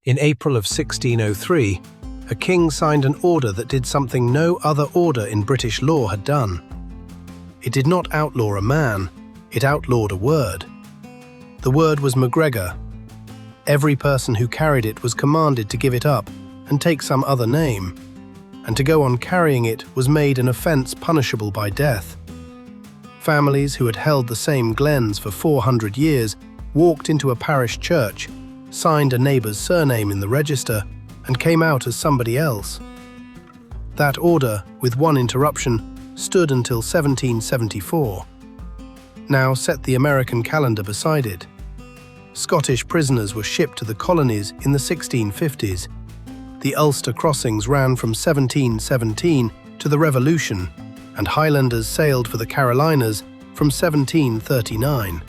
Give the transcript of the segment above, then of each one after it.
In April of 1603, a king signed an order that did something no other order in British law had done. It did not outlaw a man, it outlawed a word. The word was MacGregor. Every person who carried it was commanded to give it up and take some other name, and to go on carrying it was made an offence punishable by death. Families who had held the same glens for 400 years walked into a parish church, signed a neighbour's surname in the register, and came out as somebody else. That order, with one interruption, stood until 1774. Now set the American calendar beside it. Scottish prisoners were shipped to the colonies in the 1650s. The Ulster crossings ran from 1717 to the Revolution, and Highlanders sailed for the Carolinas from 1739.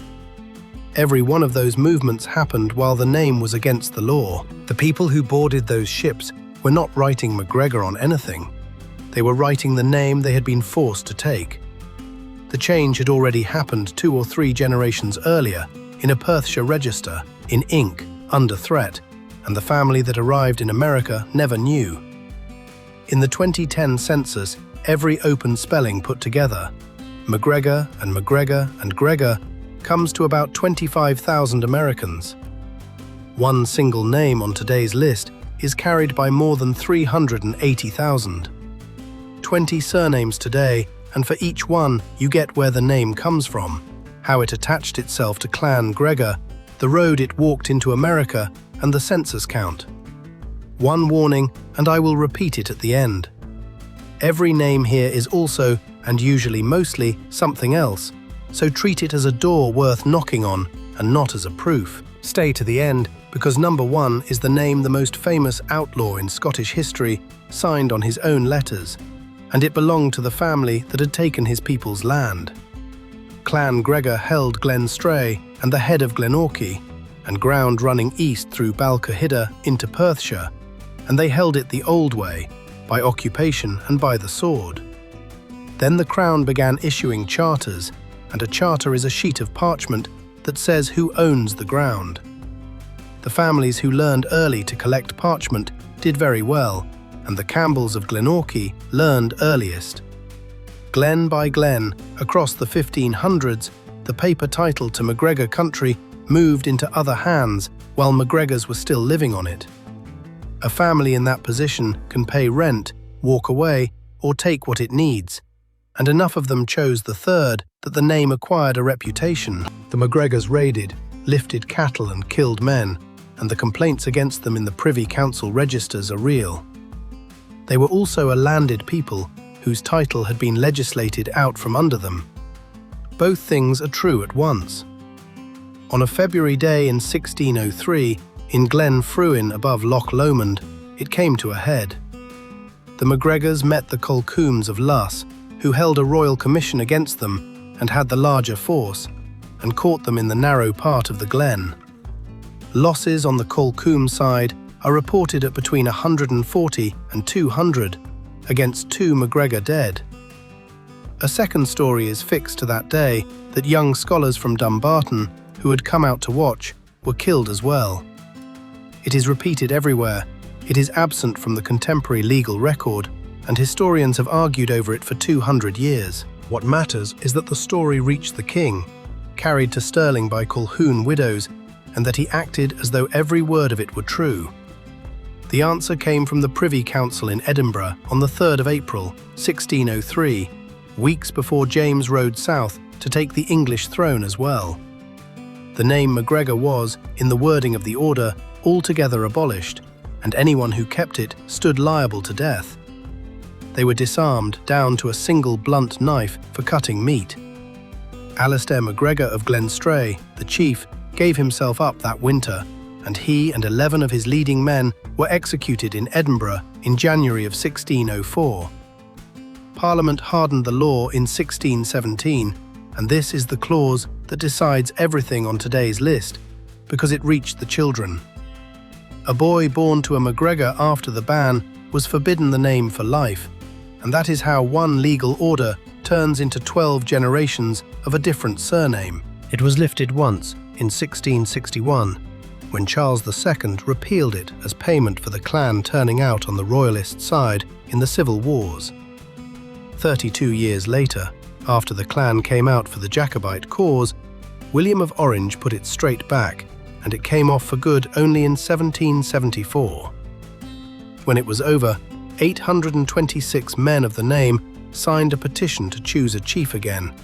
Every one of those movements happened while the name was against the law. The people who boarded those ships were not writing MacGregor on anything. They were writing the name they had been forced to take. The change had already happened 2 or 3 generations earlier in a Perthshire register, in ink, under threat, and the family that arrived in America never knew. In the 2010 census, every open spelling put together, MacGregor and MacGregor and Gregor, comes to about 25,000 Americans. One single name on today's list is carried by more than 380,000. 20 surnames today, and for each one you get where the name comes from, how it attached itself to Clan Gregor, the road it walked into America, and the census count. One warning, and I will repeat it at the end. Every name here is also, and usually mostly, something else, so treat it as a door worth knocking on and not as a proof. Stay to the end, because number 1 is the name the most famous outlaw in Scottish history signed on his own letters, and it belonged to the family that had taken his people's land. Clan Gregor held Glenstray and the head of Glenorchy, and ground running east through Balquhidder into Perthshire, and they held it the old way, by occupation and by the sword. Then the Crown began issuing charters, and a charter is a sheet of parchment that says who owns the ground. The families who learned early to collect parchment did very well, and the Campbells of Glenorchy learned earliest. Glen by glen, across the 1500s, the paper title to MacGregor country moved into other hands while MacGregors were still living on it. A family in that position can pay rent, walk away, or take what it needs, and enough of them chose the third that the name acquired a reputation. The MacGregors raided, lifted cattle and killed men, and the complaints against them in the Privy Council registers are real. They were also a landed people whose title had been legislated out from under them. Both things are true at once. On a February day in 1603, in Glen Fruin above Loch Lomond, it came to a head. The MacGregors met the Colquhouns of Luss, who held a royal commission against them and had the larger force, and caught them in the narrow part of the glen. Losses on the Colquhoun side are reported at between 140 and 200, against 2 MacGregor dead. A second story is fixed to that day that young scholars from Dumbarton, who had come out to watch, were killed as well. It is repeated everywhere. It is absent from the contemporary legal record, and historians have argued over it for 200 years. What matters is that the story reached the king, carried to Stirling by Colquhoun widows, and that he acted as though every word of it were true. The answer came from the Privy Council in Edinburgh on the 3rd of April, 1603, weeks before James rode south to take the English throne as well. The name MacGregor was, in the wording of the order, altogether abolished, and anyone who kept it stood liable to death. They were disarmed down to a single blunt knife for cutting meat. Alastair MacGregor of Glenstray, the chief, gave himself up that winter, and he and 11 of his leading men were executed in Edinburgh in January of 1604. Parliament hardened the law in 1617, and this is the clause that decides everything on today's list, because it reached the children. A boy born to a MacGregor after the ban was forbidden the name for life, and that is how one legal order turns into 12 generations of a different surname. It was lifted once, in 1661, when Charles II repealed it as payment for the clan turning out on the royalist side in the civil wars. 32 years later, after the clan came out for the Jacobite cause, William of Orange put it straight back, and it came off for good only in 1774. When it was over, 826 men of the name signed a petition to choose a chief again,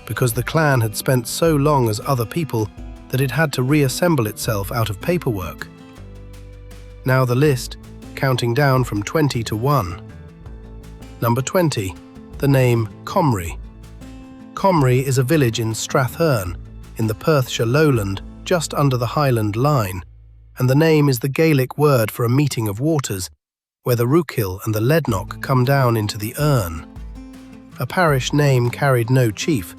because the clan had spent so long as other people that it had to reassemble itself out of paperwork. Now the list, counting down from 20 to 1. Number 20, the name Comrie. Comrie is a village in Strathern, in the Perthshire lowland, just under the Highland line, and the name is the Gaelic word for a meeting of waters, where the Rookill and the Lednoch come down into the Erne. A parish name carried no chief,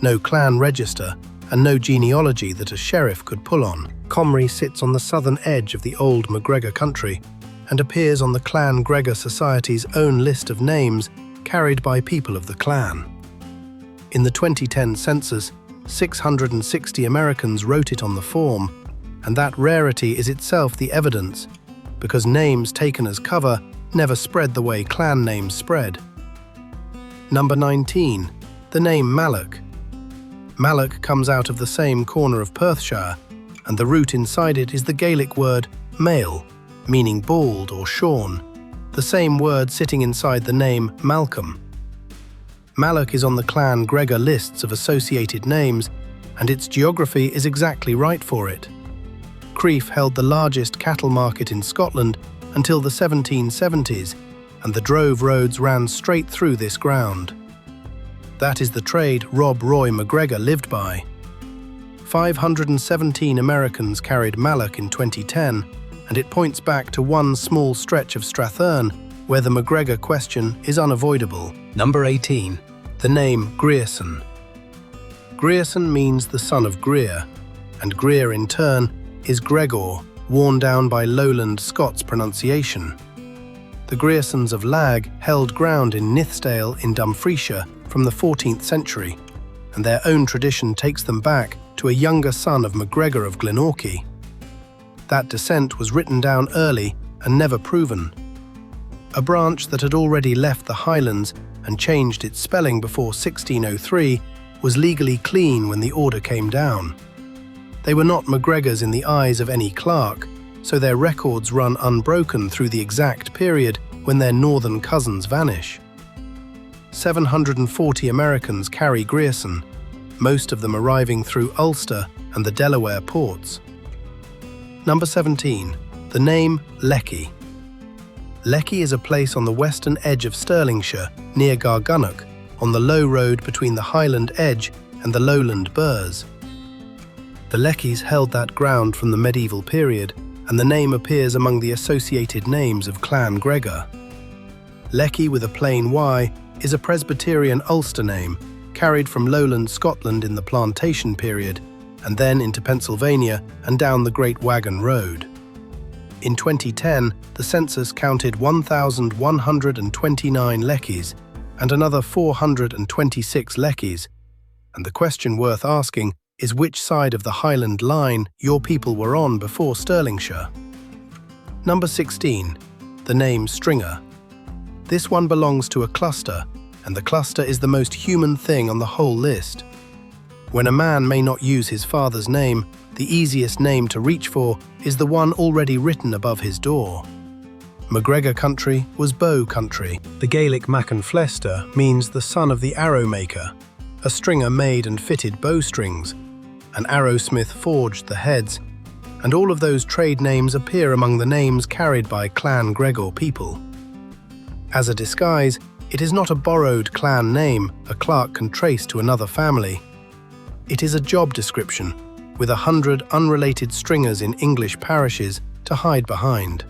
no clan register, and no genealogy that a sheriff could pull on. Comrie sits on the southern edge of the old MacGregor country and appears on the Clan Gregor Society's own list of names carried by people of the clan. In the 2010 census, 660 Americans wrote it on the form, and that rarity is itself the evidence, because names taken as cover never spread the way clan names spread. Number 19, the name Malloch. Malloch comes out of the same corner of Perthshire, and the root inside it is the Gaelic word male, meaning bald or shorn, the same word sitting inside the name Malcolm. Malloch is on the Clan Gregor lists of associated names, and its geography is exactly right for it. Crieff held the largest cattle market in Scotland until the 1770s, and the drove roads ran straight through this ground. That is the trade Rob Roy MacGregor lived by. 517 Americans carried Malloch in 2010, and it points back to one small stretch of Strathern where the MacGregor question is unavoidable. Number 18, the name Grierson. Grierson means the son of Grier, and Grier in turn is Gregor, worn down by lowland Scots pronunciation. The Griersons of Lag held ground in Nithsdale in Dumfriesshire from the 14th century, and their own tradition takes them back to a younger son of MacGregor of Glenorchy. That descent was written down early and never proven. A branch that had already left the Highlands and changed its spelling before 1603 was legally clean when the order came down. They were not MacGregors in the eyes of any clerk, so their records run unbroken through the exact period when their northern cousins vanish. 740 Americans carry Grierson, most of them arriving through Ulster and the Delaware ports. Number 17, the name Leckie. Leckie is a place on the western edge of Stirlingshire, near Gargunnock, on the low road between the Highland Edge and the Lowland Burrs. The Leckies held that ground from the medieval period, and the name appears among the associated names of Clan Gregor. Leckie with a plain Y is a Presbyterian Ulster name, carried from lowland Scotland in the plantation period, and then into Pennsylvania and down the Great Wagon Road. In 2010, the census counted 1,129 Leckies and another 426 Leckies, and the question worth asking is which side of the Highland line your people were on before Stirlingshire. Number 16, the name Stringer. This one belongs to a cluster, and the cluster is the most human thing on the whole list. When a man may not use his father's name, the easiest name to reach for is the one already written above his door. MacGregor country was bow country. The Gaelic Mac'an means the son of the arrow maker. A stringer made and fitted bowstrings. An arrowsmith forged the heads, and all of those trade names appear among the names carried by Clan Gregor people. As a disguise, it is not a borrowed clan name a clerk can trace to another family. It is a job description, with 100 unrelated stringers in English parishes to hide behind.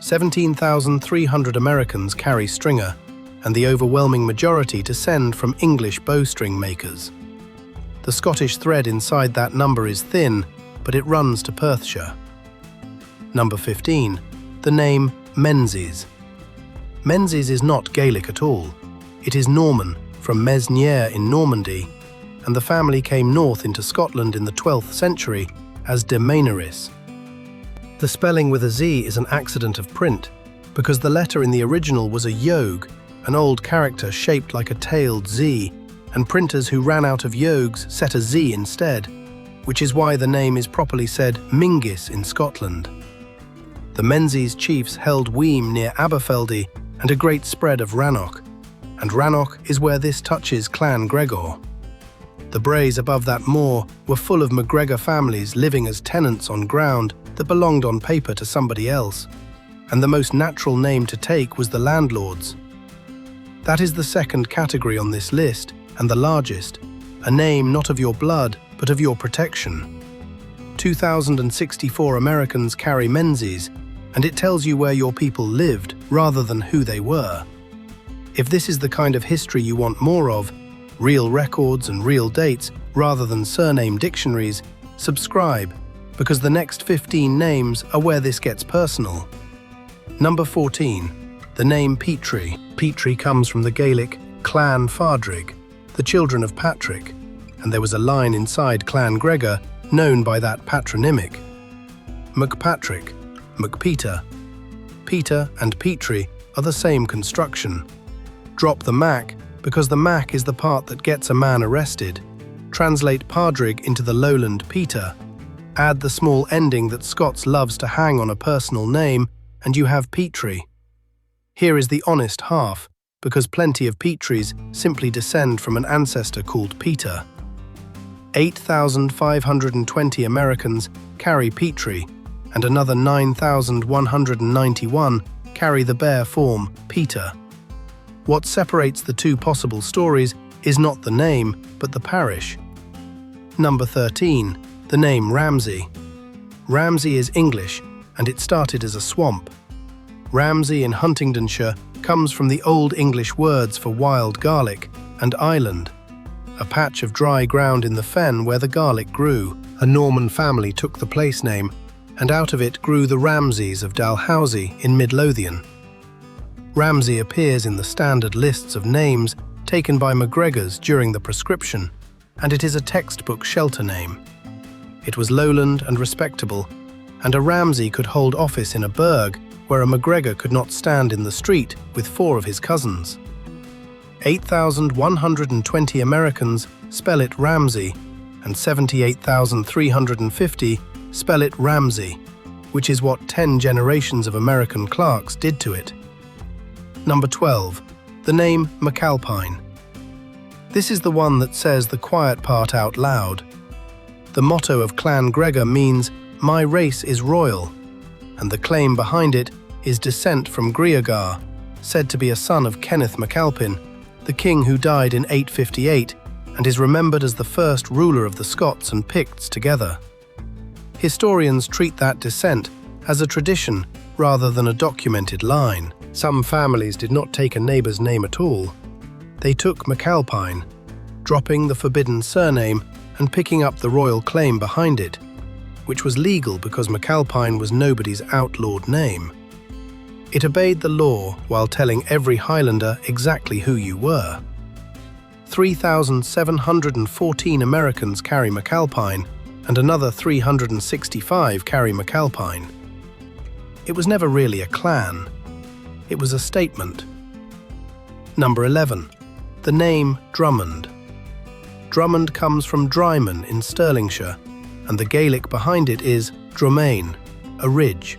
17,300 Americans carry stringer, and the overwhelming majority descend from English bowstring makers. The Scottish thread inside that number is thin, but it runs to Perthshire. Number 15, the name Menzies. Menzies is not Gaelic at all. It is Norman, from Mesnier in Normandy, and the family came north into Scotland in the 12th century as de Mainaris, The spelling with a Z is an accident of print, because the letter in the original was a yogh, an old character shaped like a tailed Z, and printers who ran out of yoghs set a Z instead, which is why the name is properly said Mingis in Scotland. The Menzies chiefs held Weem near Aberfeldy and a great spread of Rannoch, and Rannoch is where this touches Clan Gregor. The braes above that moor were full of MacGregor families living as tenants on ground that belonged on paper to somebody else, and the most natural name to take was the landlord's. That is the second category on this list, and the largest, a name not of your blood, but of your protection. 2,064 Americans carry Menzies, and it tells you where your people lived rather than who they were. If this is the kind of history you want more of, real records and real dates rather than surname dictionaries, subscribe, because the next 15 names are where this gets personal. Number 14. The name Petrie. Petrie comes from the Gaelic Clan Fardrig, the children of Patrick, and there was a line inside Clan Gregor known by that patronymic. McPatrick, McPeter. Peter and Petrie are the same construction. Drop the Mac because the Mac is the part that gets a man arrested. Translate Pardrig into the lowland Peter. Add the small ending that Scots loves to hang on a personal name, and you have Petrie. Here is the honest half, because plenty of Petries simply descend from an ancestor called Peter. 8,520 Americans carry Petrie, and another 9,191 carry the bare form Peter. What separates the two possible stories is not the name, but the parish. Number 13. The name Ramsay. Ramsay is English, and it started as a swamp. Ramsay in Huntingdonshire comes from the Old English words for wild garlic and island, a patch of dry ground in the fen where the garlic grew. A Norman family took the place name, and out of it grew the Ramsays of Dalhousie in Mid Lothian. Ramsay appears in the standard lists of names taken by MacGregors during the prescription, and it is a textbook shelter name. It was lowland and respectable, and a Ramsay could hold office in a burgh where a MacGregor could not stand in the street with 4 of his cousins. 8,120 Americans spell it Ramsay, and 78,350 spell it Ramsay, which is what 10 generations of American clerks did to it. Number 12. The name McAlpine. This is the one that says the quiet part out loud. The motto of Clan Gregor means, "My race is royal," and the claim behind it is descent from Grier, said to be a son of Kenneth McAlpine, the king who died in 858 and is remembered as the first ruler of the Scots and Picts together. Historians treat that descent as a tradition rather than a documented line. Some families did not take a neighbour's name at all. They took McAlpine, dropping the forbidden surname and picking up the royal claim behind it, which was legal because McAlpine was nobody's outlawed name. It obeyed the law while telling every Highlander exactly who you were. 3,714 Americans carry McAlpine, and another 365 carry McAlpine. It was never really a clan. It was a statement. Number 11. The name Drummond. Drummond comes from Dryman in Stirlingshire, and the Gaelic behind it is Drumain, a ridge.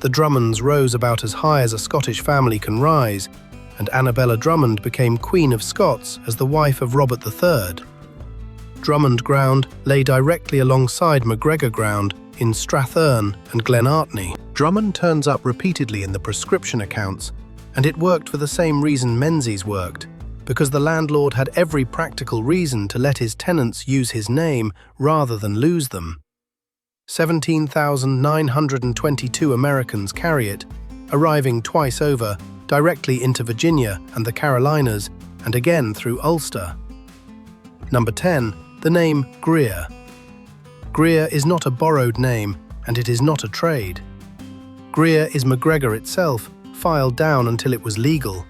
The Drummonds rose about as high as a Scottish family can rise, and Annabella Drummond became Queen of Scots as the wife of Robert III. Drummond Ground lay directly alongside MacGregor Ground in Strathern and Glenartney. Drummond turns up repeatedly in the prescription accounts, and it worked for the same reason Menzies worked, because the landlord had every practical reason to let his tenants use his name rather than lose them. 17,922 Americans carry it, arriving twice over, directly into Virginia and the Carolinas, and again through Ulster. Number 10. The name Grier. Grier is not a borrowed name, and it is not a trade. Grier is MacGregor itself, filed down until it was legal.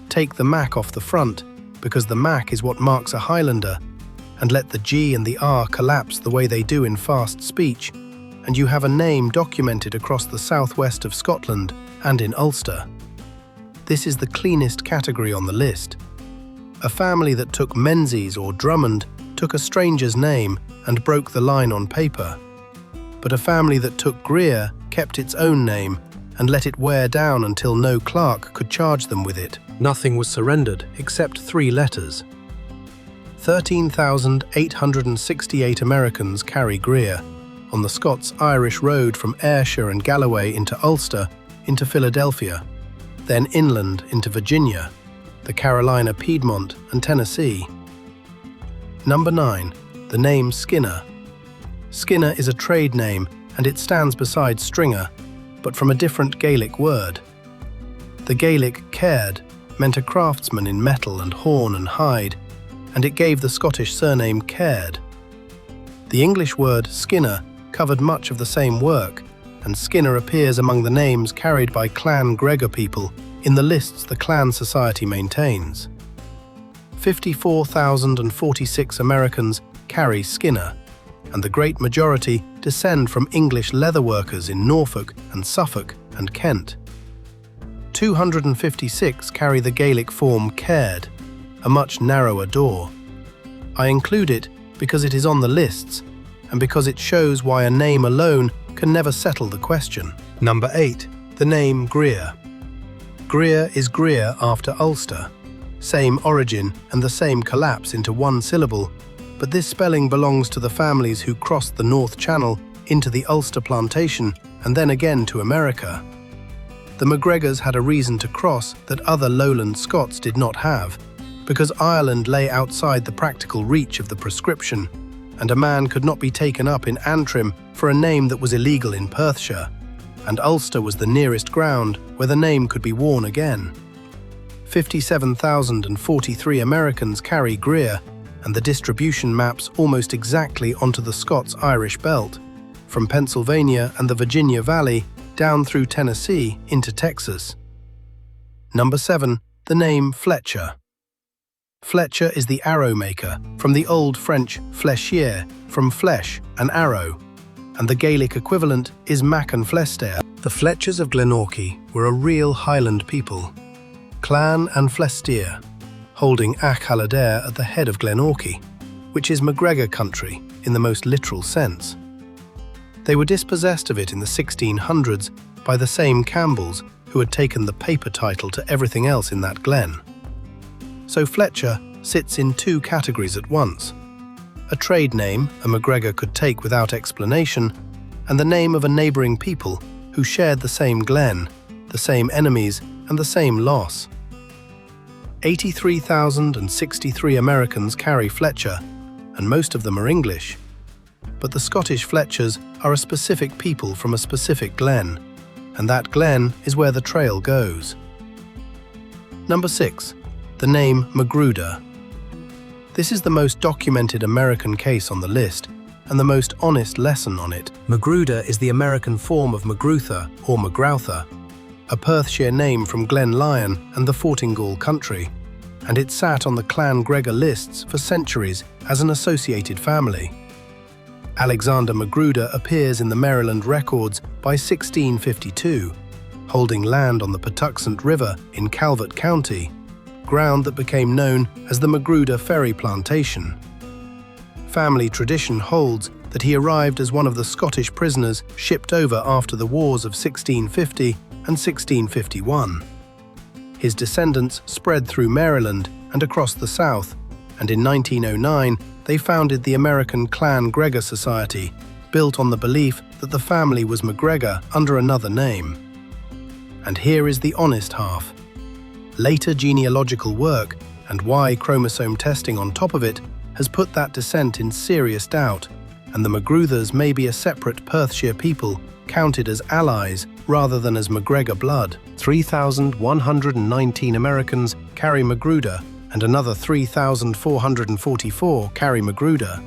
Take the Mac off the front, because the Mac is what marks a Highlander, and let the G and the R collapse the way they do in fast speech, and you have a name documented across the southwest of Scotland and in Ulster. This is the cleanest category on the list. A family that took Menzies or Drummond took a stranger's name and broke the line on paper. But a family that took Grier kept its own name and let it wear down until no clerk could charge them with it. Nothing was surrendered except 3 letters. 13,868 Americans carry Greer on the Scots-Irish road from Ayrshire and Galloway into Ulster, into Philadelphia, then inland into Virginia, the Carolina, Piedmont, and Tennessee. Number 9. The name Skinner. Skinner is a trade name and it stands beside stringer, but from a different Gaelic word. The Gaelic caird meant a craftsman in metal and horn and hide, and it gave the Scottish surname Caird. The English word Skinner covered much of the same work, and Skinner appears among the names carried by Clan MacGregor people in the lists the Clan Society maintains. 54,046 Americans carry Skinner, and the great majority descend from English leatherworkers in Norfolk and Suffolk and Kent. 256 carry the Gaelic form Caird, a much narrower door. I include it because it is on the lists and because it shows why a name alone can never settle the question. Number 8. The name Grier. Grier is Greer after Ulster. Same origin and the same collapse into one syllable, but this spelling belongs to the families who crossed the North Channel into the Ulster plantation and then again to America. The MacGregors had a reason to cross that other lowland Scots did not have, because Ireland lay outside the practical reach of the prescription, and a man could not be taken up in Antrim for a name that was illegal in Perthshire, and Ulster was the nearest ground where the name could be worn again. 57,043 Americans carry Greer, and the distribution maps almost exactly onto the Scots-Irish belt, from Pennsylvania and the Virginia Valley down through Tennessee into Texas. Number 7. The name Fletcher. Fletcher is the arrow maker, from the Old French flechier, from flesh, an arrow, and the Gaelic equivalent is Mac and Flestair. The Fletchers of Glenorchy were a real Highland people, Clan and Flestair, holding Ach Halader at the head of Glenorchy, which is MacGregor country in the most literal sense. They were dispossessed of it in the 1600s by the same Campbells who had taken the paper title to everything else in that glen. So Fletcher sits in 2 categories at once: a trade name a MacGregor could take without explanation, and the name of a neighbouring people who shared the same glen, the same enemies, and the same loss. 83,063 Americans carry Fletcher, and most of them are English. But the Scottish Fletchers are a specific people from a specific glen, and that glen is where the trail goes. Number 6. The name Magruder. This is the most documented American case on the list, and the most honest lesson on it. Magruder is the American form of Magruder or Magrauther, a Perthshire name from Glen Lyon and the Fortingall country, and it sat on the Clan Gregor lists for centuries as an associated family. Alexander Magruder appears in the Maryland records by 1652, holding land on the Patuxent River in Calvert County, ground that became known as the Magruder Ferry Plantation. Family tradition holds that he arrived as one of the Scottish prisoners shipped over after the wars of 1650 and 1651. His descendants spread through Maryland and across the South, and in 1909 they founded the American Clan Gregor Society, built on the belief that the family was MacGregor under another name. And here is the honest half. Later genealogical work and Y chromosome testing on top of it has put that descent in serious doubt, and the Magruders may be a separate Perthshire people counted as allies rather than as MacGregor blood. 3,119 Americans carry Magruder, and another 3,444 carry Magruder.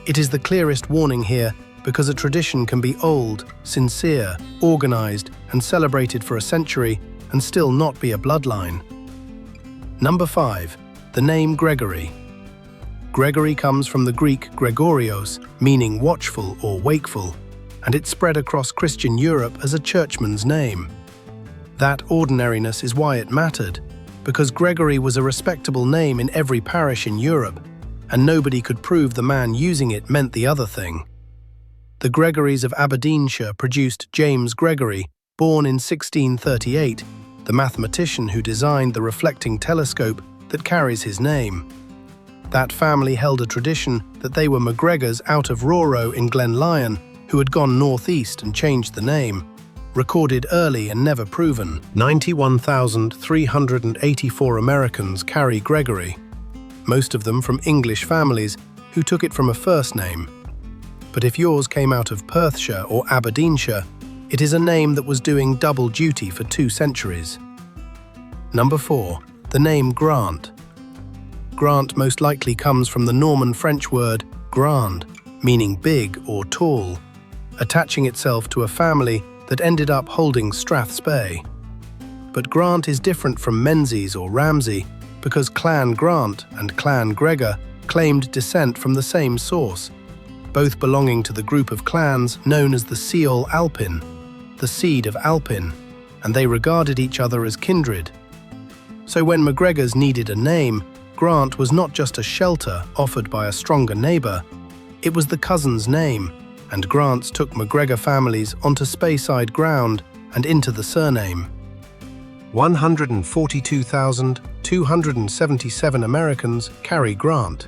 It is the clearest warning here because a tradition can be old, sincere, organised, and celebrated for a century and still not be a bloodline. Number 5. The name Gregory. Gregory comes from the Greek Gregorios, meaning watchful or wakeful, and it spread across Christian Europe as a churchman's name. That ordinariness is why it mattered, because Gregory was a respectable name in every parish in Europe, and nobody could prove the man using it meant the other thing. The Gregorys of Aberdeenshire produced James Gregory, born in 1638, the mathematician who designed the reflecting telescope that carries his name. That family held a tradition that they were MacGregors out of Roro in Glen Lyon who had gone northeast and changed the name, recorded early and never proven. 91,384 Americans carry Gregory, most of them from English families who took it from a first name. But if yours came out of Perthshire or Aberdeenshire, it is a name that was doing double duty for 2 centuries. Number 4. The name Grant. Grant most likely comes from the Norman French word grand, meaning big or tall, attaching itself to a family that ended up holding Strathspey. But Grant is different from Menzies or Ramsay because Clan Grant and Clan Gregor claimed descent from the same source, both belonging to the group of clans known as the Seol Alpin, the seed of Alpin, and they regarded each other as kindred. So when MacGregors needed a name, Grant was not just a shelter offered by a stronger neighbour, it was the cousin's name, and Grants took MacGregor families onto Speyside ground and into the surname. 142,277 Americans carry Grant,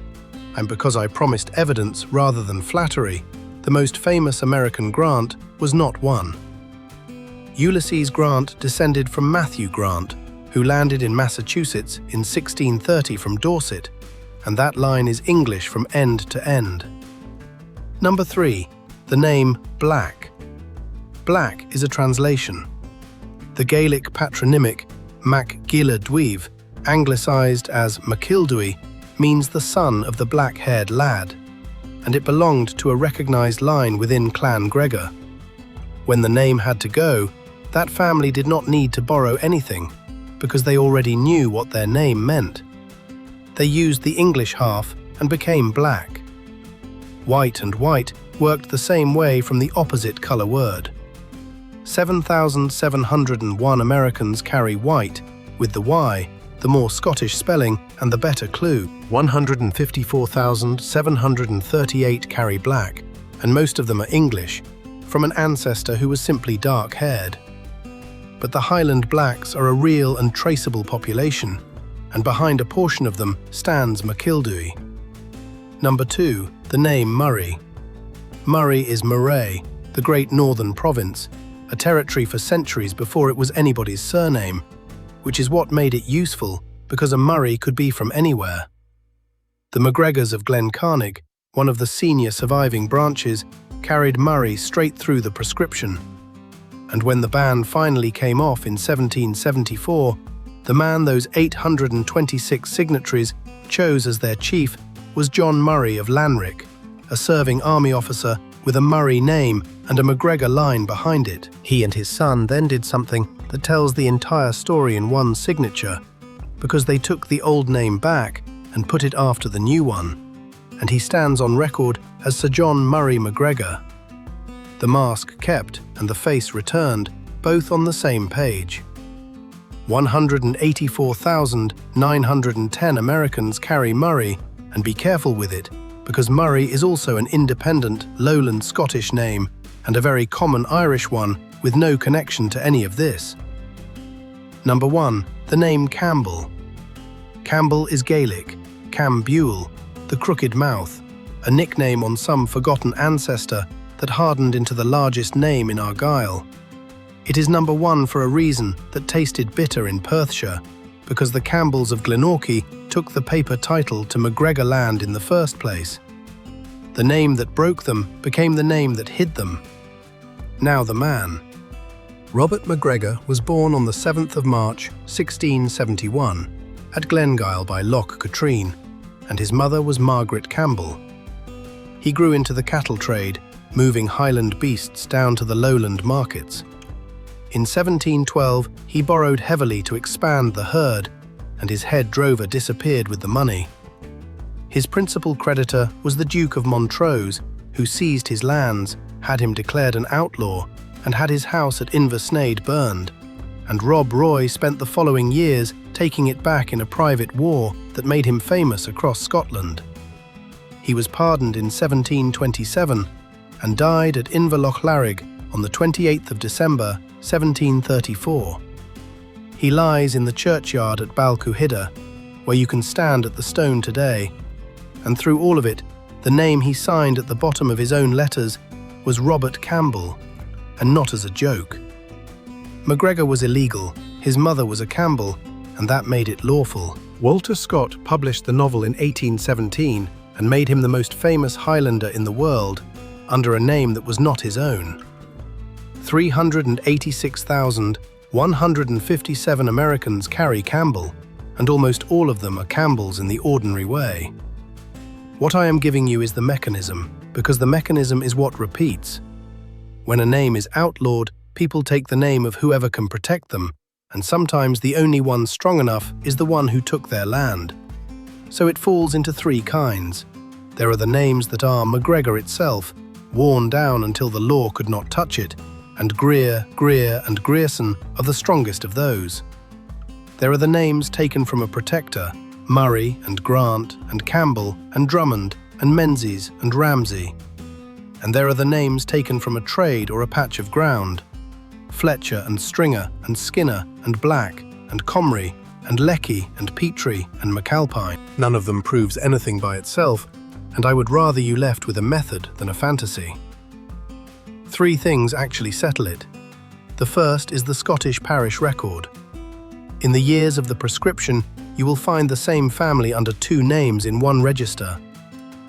and because I promised evidence rather than flattery, the most famous American Grant was not one. Ulysses Grant descended from Matthew Grant, who landed in Massachusetts in 1630 from Dorset, and that line is English from end to end. Number 3. The name Black. Black is a translation. The Gaelic patronymic MacGilladwyv, anglicised as McKildwy, means the son of the black-haired lad, and it belonged to a recognised line within Clan Gregor. When the name had to go, that family did not need to borrow anything, because they already knew what their name meant. They used the English half and became black. White and white worked the same way from the opposite colour word. 7,701 Americans carry white, with the Y, the more Scottish spelling and the better clue. 154,738 carry black, and most of them are English, from an ancestor who was simply dark-haired. But the Highland Blacks are a real and traceable population, and behind a portion of them stands McKildwy. Number 2. The name Murray. Murray is Moray, the great northern province, a territory for centuries before it was anybody's surname, which is what made it useful because a Murray could be from anywhere. The MacGregors of Glencarnig, one of the senior surviving branches, carried Murray straight through the prescription. And when the ban finally came off in 1774, the man those 826 signatories chose as their chief was John Murray of Lanrick, a serving army officer with a Murray name and a MacGregor line behind it. He and his son then did something that tells the entire story in one signature, because they took the old name back and put it after the new one, and he stands on record as Sir John Murray MacGregor. The mask kept and the face returned, both on the same page. 184,910 Americans carry Murray, and be careful with it, because Murray is also an independent lowland Scottish name and a very common Irish one with no connection to any of this. Number 1. The name Campbell. Campbell is Gaelic, Cambuel, the crooked mouth, a nickname on some forgotten ancestor that hardened into the largest name in Argyll. It is number 1 for a reason that tasted bitter in Perthshire, because the Campbells of Glenorchy took the paper title to MacGregor land in the first place. The name that broke them became the name that hid them. Now the man. Robert MacGregor was born on the 7th of March, 1671, at Glengyle by Loch Katrine, and his mother was Margaret Campbell. He grew into the cattle trade, moving Highland beasts down to the lowland markets. In 1712, he borrowed heavily to expand the herd, and his head drover disappeared with the money. His principal creditor was the Duke of Montrose, who seized his lands, had him declared an outlaw, and had his house at Inversnaid burned, and Rob Roy spent the following years taking it back in a private war that made him famous across Scotland. He was pardoned in 1727 and died at Inverloch on the 28th of December 1734. He lies in the churchyard at Balquhidder, where you can stand at the stone today, and through all of it, the name he signed at the bottom of his own letters was Robert Campbell, and not as a joke. MacGregor was illegal, his mother was a Campbell, and that made it lawful. Walter Scott published the novel in 1817 and made him the most famous Highlander in the world under a name that was not his own. 386,157 Americans carry Campbell, and almost all of them are Campbells in the ordinary way. What I am giving you is the mechanism, because the mechanism is what repeats. When a name is outlawed, people take the name of whoever can protect them, and sometimes the only one strong enough is the one who took their land. So it falls into three kinds. There are the names that are MacGregor itself, worn down until the law could not touch it, and Greer, Grier, and Grierson are the strongest of those. There are the names taken from a protector, Murray and Grant and Campbell and Drummond and Menzies and Ramsay. And there are the names taken from a trade or a patch of ground, Fletcher and Stringer and Skinner and Black and Comrie and Leckie and Petrie and McAlpine. None of them proves anything by itself, and I would rather you left with a method than a fantasy. Three things actually settle it. The first is the Scottish parish record. In the years of the prescription, you will find the same family under two names in one register,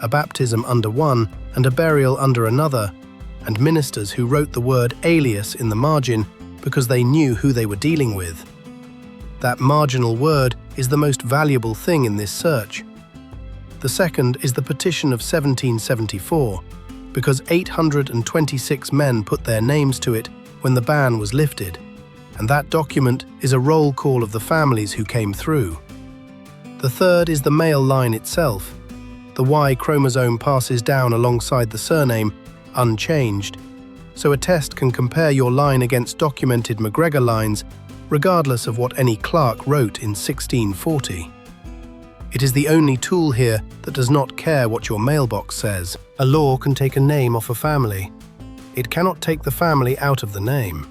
a baptism under one and a burial under another, and ministers who wrote the word alias in the margin because they knew who they were dealing with. That marginal word is the most valuable thing in this search. The second is the petition of 1774, because 826 men put their names to it when the ban was lifted, and that document is a roll call of the families who came through. The third is the male line itself. The Y chromosome passes down alongside the surname, unchanged, so a test can compare your line against documented MacGregor lines regardless of what any clerk wrote in 1640. It is the only tool here that does not care what your mailbox says. A law can take a name off a family. It cannot take the family out of the name.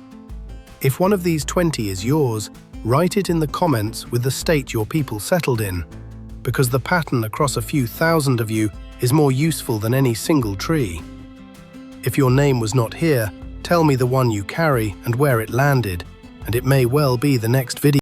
If one of these 20 is yours, write it in the comments with the state your people settled in, because the pattern across a few thousand of you is more useful than any single tree. If your name was not here, tell me the one you carry and where it landed, and it may well be the next video.